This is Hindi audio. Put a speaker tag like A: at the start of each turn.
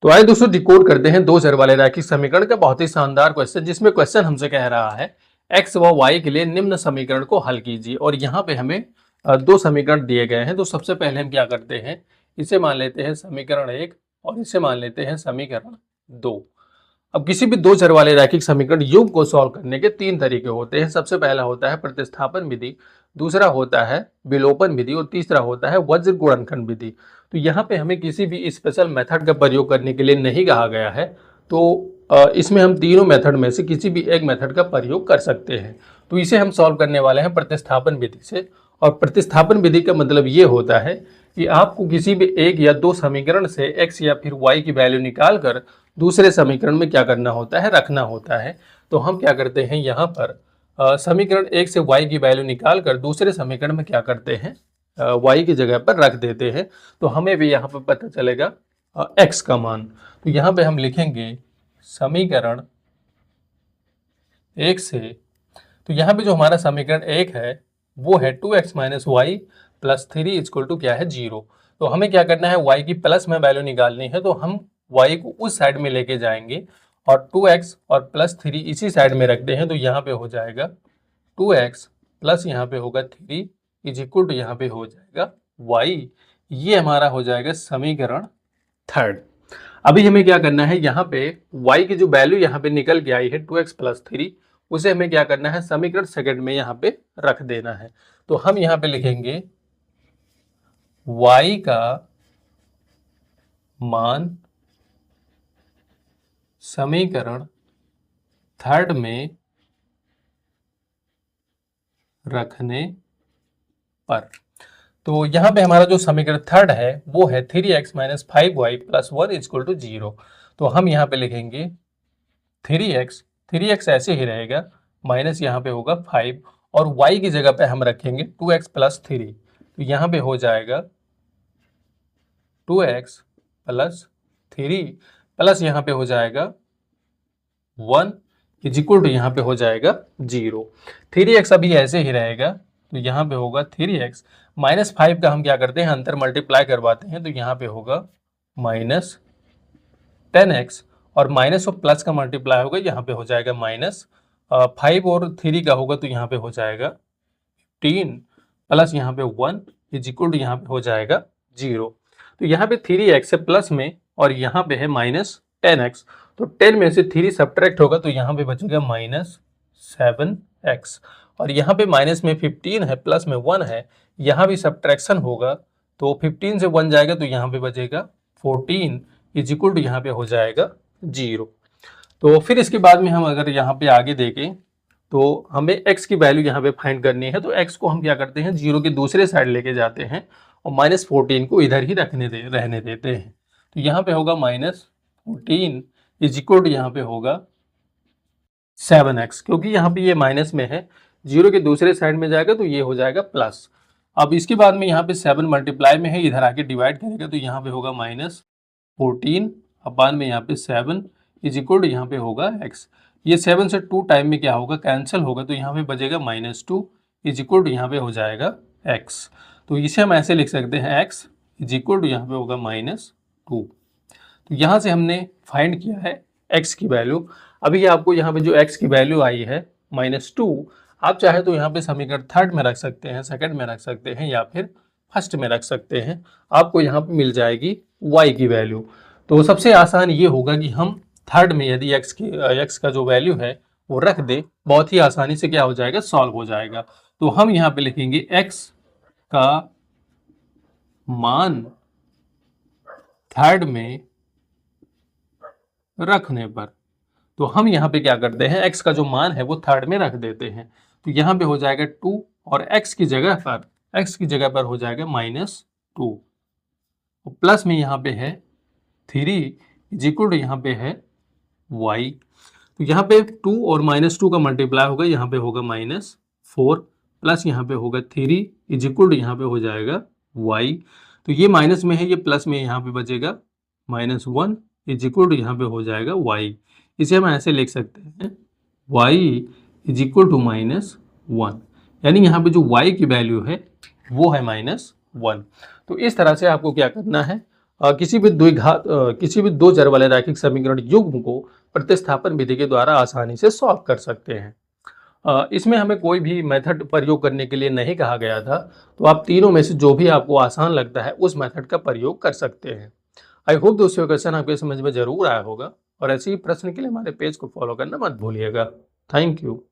A: तो आइए दोस्तों डिकोड करते हैं दो चर वाले रैखिक समीकरण का बहुत ही शानदार क्वेश्चन, जिसमें क्वेश्चन हमसे कह रहा है एक्स व वाई के लिए निम्न समीकरण को हल कीजिए। और यहाँ पे हमें दो समीकरण दिए गए हैं। तो सबसे पहले हम क्या करते हैं, इसे मान लेते हैं समीकरण एक और इसे मान लेते हैं समीकरण दो। अब किसी भी दो चर वाले रैखिक समीकरण युग्म को सॉल्व करने के तीन तरीके होते हैं। सबसे पहला होता है प्रतिस्थापन विधि, दूसरा होता है विलोपन विधि और तीसरा होता है वज्र गुणनखंड विधि। तो यहाँ पे हमें किसी भी स्पेशल मेथड का प्रयोग करने के लिए नहीं कहा गया है। तो इसमें हम तीनों मेथड में से किसी भी एक मेथड का प्रयोग कर सकते हैं। तो इसे हम सॉल्व करने वाले हैं प्रतिस्थापन विधि से। और प्रतिस्थापन विधि का मतलब ये होता है कि आपको किसी भी एक या दो समीकरण से एक्स या फिर वाई की वैल्यू निकाल कर दूसरे समीकरण में क्या करना होता है, रखना होता है। तो हम क्या करते हैं, यहाँ पर समीकरण एक से वाई की वैल्यू निकाल कर दूसरे समीकरण में क्या करते हैं, वाई की जगह पर रख देते हैं। तो हमें भी यहाँ पर पता चलेगा एक्स का मान। तो यहाँ पे हम लिखेंगे समीकरण एक से, तो यहाँ पे जो हमारा समीकरण एक है वो है 2x minus y plus 3 equal to क्या है, 0। तो हमें क्या करना है, y की प्लस में वैल्यू निकालनी है। तो हम y को उस साइड में लेके जाएंगे और 2x और प्लस 3 इसी साइड में रखते हैं। तो यहाँ पे हो जाएगा 2x प्लस यहाँ पे होगा 3 इज इक्वल टू यहाँ पे हो जाएगा y। ये हमारा हो जाएगा समीकरण थर्ड। अभी हमें क्या करना है, यहाँ पे y की जो वैल्यू यहाँ पे निकल के आई है 2x प्लस 3, उसे हमें क्या करना है, समीकरण सेकंड में यहाँ पे रख देना है। तो हम यहाँ पे लिखेंगे y का मान समीकरण थर्ड में रखने पर। तो यहाँ पे हमारा जो समीकरण थर्ड है वो है 3x minus 5y plus 1 equal to 0। तो हम यहाँ पे लिखेंगे 3x ऐसे ही रहेगा, माइनस यहाँ पे होगा 5 और y की जगह पे हम रखेंगे 2x प्लस 3। तो यहाँ पे हो जाएगा 2x प्लस 3 प्लस यहाँ पे हो जाएगा 1 इज इक्वल टू यहाँ पे हो जाएगा 0। 3x अभी ऐसे ही रहेगा, तो यहाँ पे होगा 3x माइनस 5 का हम क्या करते हैं, अंतर मल्टीप्लाई करवाते हैं। तो यहाँ पे होगा माइनस 10x और माइनस और प्लस का मल्टीप्लाई होगा, यहाँ पे हो जाएगा माइनस 5 और 3 का होगा, तो यहाँ पे हो जाएगा 15 प्लस यहाँ पे 1 इज इक्वल टू यहाँ पे हो जाएगा 0। तो यहाँ पे 3x है प्लस में और यहाँ पे है माइनस 10x। तो 10 में से 3 सब्ट्रैक्ट होगा, तो यहाँ पे बचेगा माइनस 7x और यहाँ पे माइनस में 15 है प्लस में 1 है, यहाँ भी सब्ट्रैक्शन होगा। तो 15 से 1 जाएगा, तो यहाँ पे बचेगा 14 इज इक्वल टू यहाँ पे हो जाएगा 0। तो फिर इसके बाद में हम अगर यहाँ पे आगे देखें तो हमें x की वैल्यू यहाँ पे फाइंड करनी है। तो x को हम क्या करते हैं, 0 के दूसरे साइड लेके जाते हैं और माइनस 14 को इधर ही रहने देते हैं। तो यहाँ पे होगा माइनस 14 इज इक्वल टू यहाँ पे होगा 7x, क्योंकि यहाँ पे ये माइनस में है, 0 के दूसरे साइड में जाएगा तो ये हो जाएगा प्लस। अब इसके बाद में यहाँ पे 7 मल्टीप्लाई में है, इधर आके डिवाइड करेगा तो यहाँ पे होगा माइनस 14 अपान में यहाँ पे 7 इज इक्वल टू यहाँ पे होगा x। ये 7 से 2 टाइम में क्या होगा, कैंसिल होगा, तो यहाँ पे बचेगा माइनस 2 इज इक्वल टू यहाँ पे हो जाएगा x। तो इसे हम ऐसे लिख सकते हैं x इज इक्वल टू यहाँ पे होगा माइनस 2। तो यहाँ से हमने फाइंड किया है x की वैल्यू। अभी आपको यहाँ पे जो x की वैल्यू आई है माइनस 2, आप चाहे तो यहाँ पे समीकरण थर्ड में रख सकते हैं, सेकंड में रख सकते हैं या फिर फर्स्ट में रख सकते हैं। आपको यहाँ पे मिल जाएगी y की वैल्यू। तो सबसे आसान ये होगा कि हम थर्ड में यदि x का जो वैल्यू है वो रख दे, बहुत ही आसानी से क्या हो जाएगा, सॉल्व हो जाएगा। तो हम यहाँ पे लिखेंगे x का मान थर्ड में रखने पर। तो हम यहाँ पे क्या करते हैं, x का जो मान है वो थर्ड में रख देते हैं। तो यहाँ पे हो जाएगा 2 और x की जगह पर हो जाएगा माइनस 2 और प्लस में यहाँ पे है 3 इज इक्वल टू यहाँ पे है y। तो यहाँ पे 2 और माइनस 2 का मल्टीप्लाई होगा, यहाँ पे होगा माइनस 4 प्लस यहाँ पे होगा 3 इज इक्वल टू यहाँ पे हो जाएगा y। तो ये माइनस में है, ये प्लस में यहाँ पे बचेगा माइनस 1 इज इक्वल टू यहाँ पे हो जाएगा y। इसे हम ऐसे लिख सकते हैं y is equal to minus 1, यानी यहाँ पे जो y की वैल्यू है वो है माइनस 1। तो इस तरह से आपको क्या करना है, किसी भी दो चर वाले रैखिक समीकरण युग्म को प्रतिस्थापन विधि के द्वारा आसानी से सॉल्व कर सकते हैं। इसमें हमें कोई भी मेथड प्रयोग करने के लिए नहीं कहा गया था, तो आप तीनों में से जो भी आपको आसान लगता है उस मेथड का प्रयोग कर सकते हैं। आई होप दोस्तों क्वेश्चन आपके समझ में जरूर आया होगा, और ऐसे ही प्रश्न के लिए हमारे पेज को फॉलो करना मत भूलिएगा। Thank you.